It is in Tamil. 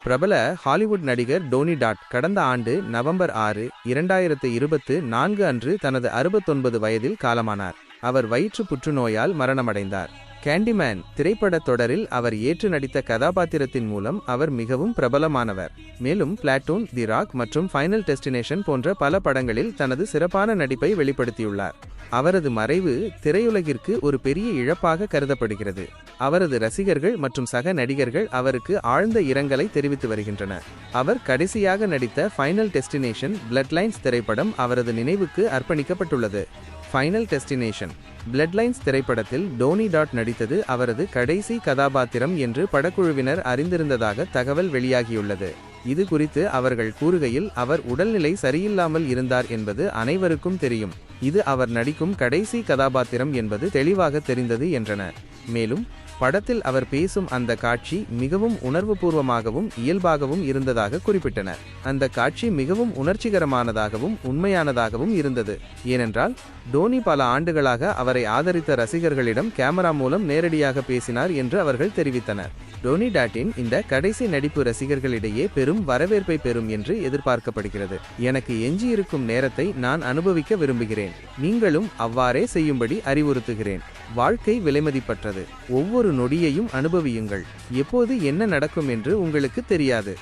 பிரபல ஹாலிவுட் நடிகர் டோனி டாட் கடந்த ஆண்டு நவம்பர் 6, 2024 அன்று தனது 69 வயதில் காலமானார். அவர் வயிற்று புற்றுநோயால் மரணமடைந்தார். கேண்டிமேன் திரைப்படத் தொடரில் அவர் ஏற்று நடித்த கதாபாத்திரத்தின் மூலம் அவர் மிகவும் பிரபலமானவர். மேலும் பிளாட்டூன், தி ராக் மற்றும் ஃபைனல் டெஸ்டினேஷன் போன்ற பல படங்களில் தனது சிறப்பான நடிப்பை வெளிப்படுத்தியுள்ளார். அவரது மறைவு திரையுலகிற்கு ஒரு பெரிய இழப்பாக கருதப்படுகிறது. அவரது ரசிகர்கள் மற்றும் சக நடிகர்கள் அவருக்கு ஆழ்ந்த இரங்கலை தெரிவித்து வருகின்றனர். அவர் கடைசியாக நடித்த ஃபைனல் டெஸ்டினேஷன் பிளட்லைன்ஸ் திரைப்படம் அவரது நினைவுக்கு அர்ப்பணிக்கப்பட்டுள்ளது. ஃபைனல் டெஸ்டினேஷன் பிளட்லைன்ஸ் திரைப்படத்தில் டோனி டாட் நடித்தது அவரது கடைசி கதாபாத்திரம் என்று படக்குழுவினர் அறிந்திருந்ததாக தகவல் வெளியாகியுள்ளது. இது குறித்து அவர்கள் கூறுகையில், அவர் உடல்நிலை சரியில்லாமல் இருந்தார் என்பது அனைவருக்கும் தெரியும். இது அவர் நடிக்கும் கடைசி கதாபாத்திரம் என்பது தெளிவாக தெரிந்தது என்றனர். மேலும் படத்தில் அவர் பேசும் அந்த காட்சி மிகவும் உணர்வுபூர்வமாகவும் இயல்பாகவும் இருந்ததாக குறிப்பிட்டனர். அந்த காட்சி மிகவும் உணர்ச்சிகரமானதாகவும் உண்மையானதாகவும் இருந்தது. ஏனென்றால் டோனி பல ஆண்டுகளாக அவரை ஆதரித்த ரசிகர்களிடம் கேமரா மூலம் நேரடியாக பேசினார் என்று அவர்கள் தெரிவித்தனர். டோனி டாட்டின் இந்த கடைசி நடிப்பு ரசிகர்களிடையே பெரும் வரவேற்பை பெறும் என்று எதிர்பார்க்கப்படுகிறது. எனக்கு எஞ்சியிருக்கும் நேரத்தை நான் அனுபவிக்க விரும்புகிறேன். நீங்களும் அவ்வாறே செய்யும்படி அறிவுறுத்துகிறேன். வாழ்க்கை விலைமதிப்பற்றது. ஒவ்வொரு நொடியையும் அனுபவியுங்கள். எப்போது என்ன நடக்கும் என்று உங்களுக்கு தெரியாது.